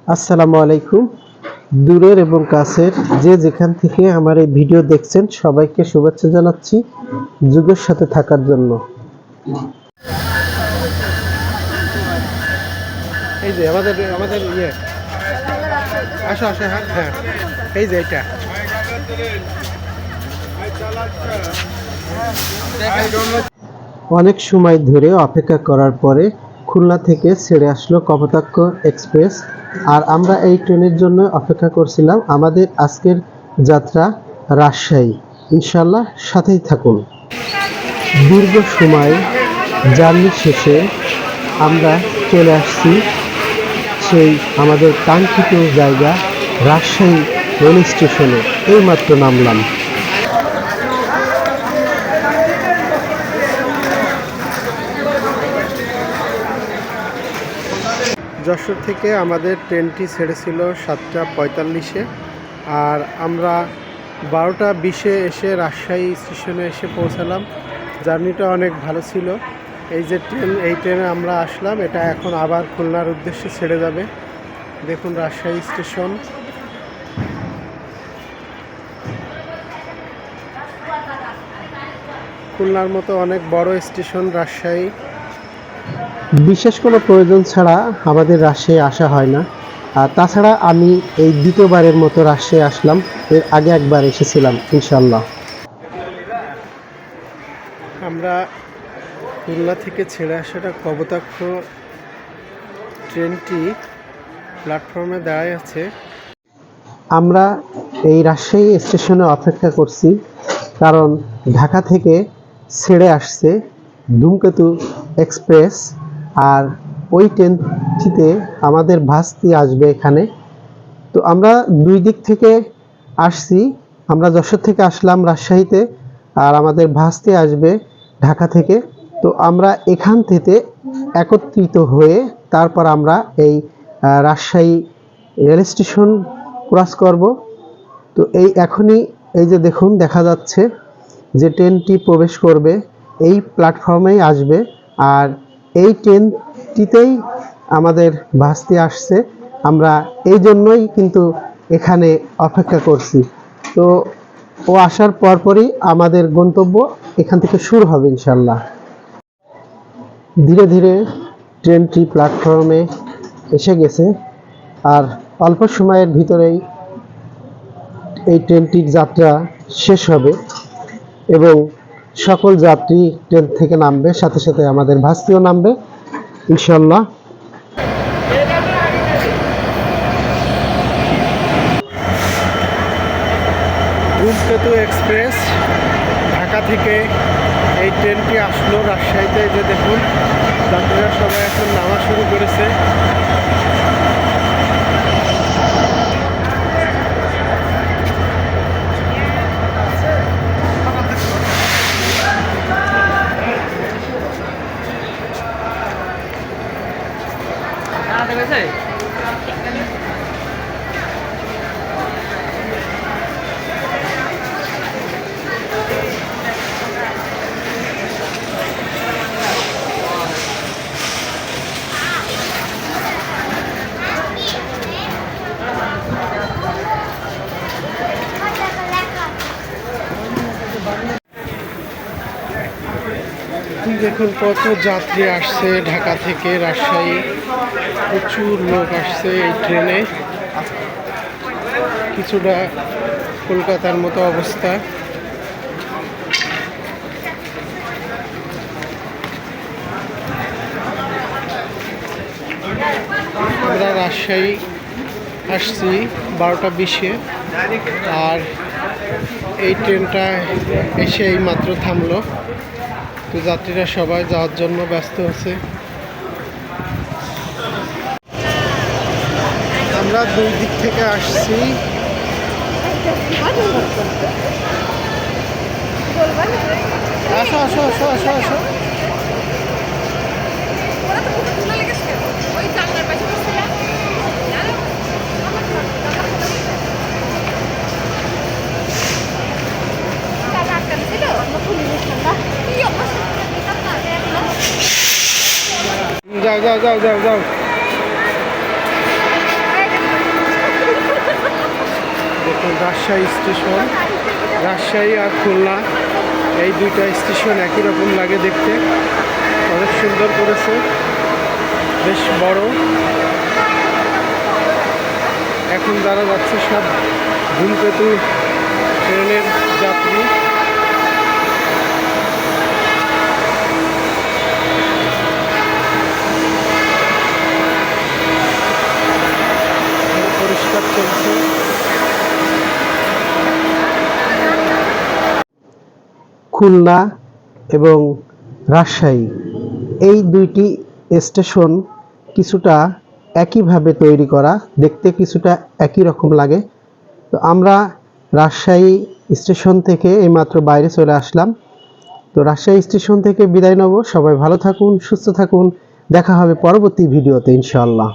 আসসালামু আলাইকুম। দূরের এবং কাছের যে যেখান থেকে আমার এই ভিডিও দেখছেন সবাইকে শুভেচ্ছা জানাচ্ছি যুগের সাথে থাকার জন্য। এই যে আমাদের আমাদের আসো আসো, হ্যাঁ হ্যাঁ, এই যে এটা অনেক সময় ধরে অপেক্ষা করার পরে খুলনা থেকে ছেড়ে আসলো কপোতাক্ষ এক্সপ্রেস। আর আমরা এই ট্রেনের জন্য অপেক্ষা করছিলাম। আমাদের আজকের যাত্রা রাজশাহী। ইনশাল্লাহ সাথেই থাকুন। দীর্ঘ সময় জার্নি শেষে আমরা চলে আসছি সেই আমাদের কাঙ্ক্ষিত জায়গা রাজশাহী রেল স্টেশনে। এইমাত্র নামলাম। যশোর থেকে আমাদের ট্রেনটি ছেড়েছিল 7:45-এ, আর আমরা 12:20-এ এসে রাজশাহী স্টেশনে এসে পৌঁছালাম। জার্নিটা অনেক ভালো ছিল। এই যে ট্রেন, এই ট্রেনে আমরা আসলাম, এটা এখন আবার খুলনার উদ্দেশ্যে ছেড়ে যাবে। দেখুন রাজশাহী স্টেশন। খুলনার মতো অনেক বড় স্টেশন রাজশাহী। বিশেষ কোনো প্রয়োজন ছাড়া আমাদের রাজশাহী আসা হয় না। আর তাছাড়া আমি এই দ্বিতীয়বারের মতো রাজশাহী আসলাম। এর আগে একবার এসেছিলাম ইনশাল্লাহ। আমরা খুলনা থেকে ছেড়ে আসাটা কপোতাক্ষ ট্রেনটি প্ল্যাটফর্মে দাঁড়ায় আছে। আমরা এই রাজশাহী স্টেশনে অপেক্ষা করছি, কারণ ঢাকা থেকে ছেড়ে আসছে ধূমকেতু এক্সপ্রেস। আর ওই ট্রেনটিতে আমাদের ভাস্তি আসবে এখানে। তো আমরা দুই দিক থেকে আসছি। আমরা যশোর থেকে আসলাম রাজশাহীতে, আর আমাদের ভাস্তি আসবে ঢাকা থেকে। তো আমরা এখান থেকে একত্রিত হয়ে তারপর আমরা এই রাজশাহী রেল স্টেশন ক্রস করব। তো এই এখনই এই যে দেখুন, দেখা যাচ্ছে যে ট্রেনটি প্রবেশ করবে এই প্ল্যাটফর্মেই আসবে। আর এই ট্রেনটিতেই আমাদের ভাস্তি আসছে। আমরা এই জন্যই কিন্তু এখানে অপেক্ষা করছি। তো ও আসার পরপরই আমাদের গন্তব্য এখান থেকে শুরু হবে ইনশাল্লাহ। ধীরে ধীরে ট্রেনটি প্ল্যাটফর্মে এসে গেছে, আর অল্প সময়ের ভিতরেই এই ট্রেনটির যাত্রা শেষ হবে এবং সকল যাত্রী ট্রেন থেকে নামবে, সাথে সাথে আমাদের ভাস্তিও নামবে ইনশাল্লাহ। ধূমকেতু এক্সপ্রেস ঢাকা থেকে এই ট্রেনটি আসলো রাজশাহীতে। এই যে দেখুন, যাত্রীরা সবাই এখন নামা শুরু করেছে। দেখুন কত যাত্রী আসছে ঢাকা থেকে রাজশাহী। প্রচুর লোক আসছে এই ট্রেনে। কিছুটা কলকাতার মতো অবস্থা। আমরা রাজশাহী আসছি 12:20-এ, আর এই ট্রেনটা এসে এই মাত্র থামলো। তো যাত্রীরা সবাই যাওয়ার জন্য ব্যস্ত আছে। আমরা দুই দিক থেকে আসছি। আসো আসো আসো আসো আসো। যাও যাও যাও যাও যাও। রাজশাহী স্টেশন। রাজশাহী আর খুলনা এই দুইটা স্টেশন একই রকম লাগে দেখতে, অনেক সুন্দর করেছে, বেশ বড়। এখন যারা যাচ্ছে সব ধূমকেতু ট্রেনের যাত্রী। পরিষ্কার চলছে। খুলনা এবং রাজশাহী এই দুইটি স্টেশন কিছুটা একইভাবে তৈরি করা, দেখতে কিছুটা একই রকম লাগে। তো আমরা রাজশাহী স্টেশন থেকে এইমাত্র বাইরে চলে আসলাম। তো রাজশাহী স্টেশন থেকে বিদায় নেব। সবাই ভালো থাকুন, সুস্থ থাকুন, দেখা হবে পরবর্তী ভিডিওতে ইনশাআল্লাহ।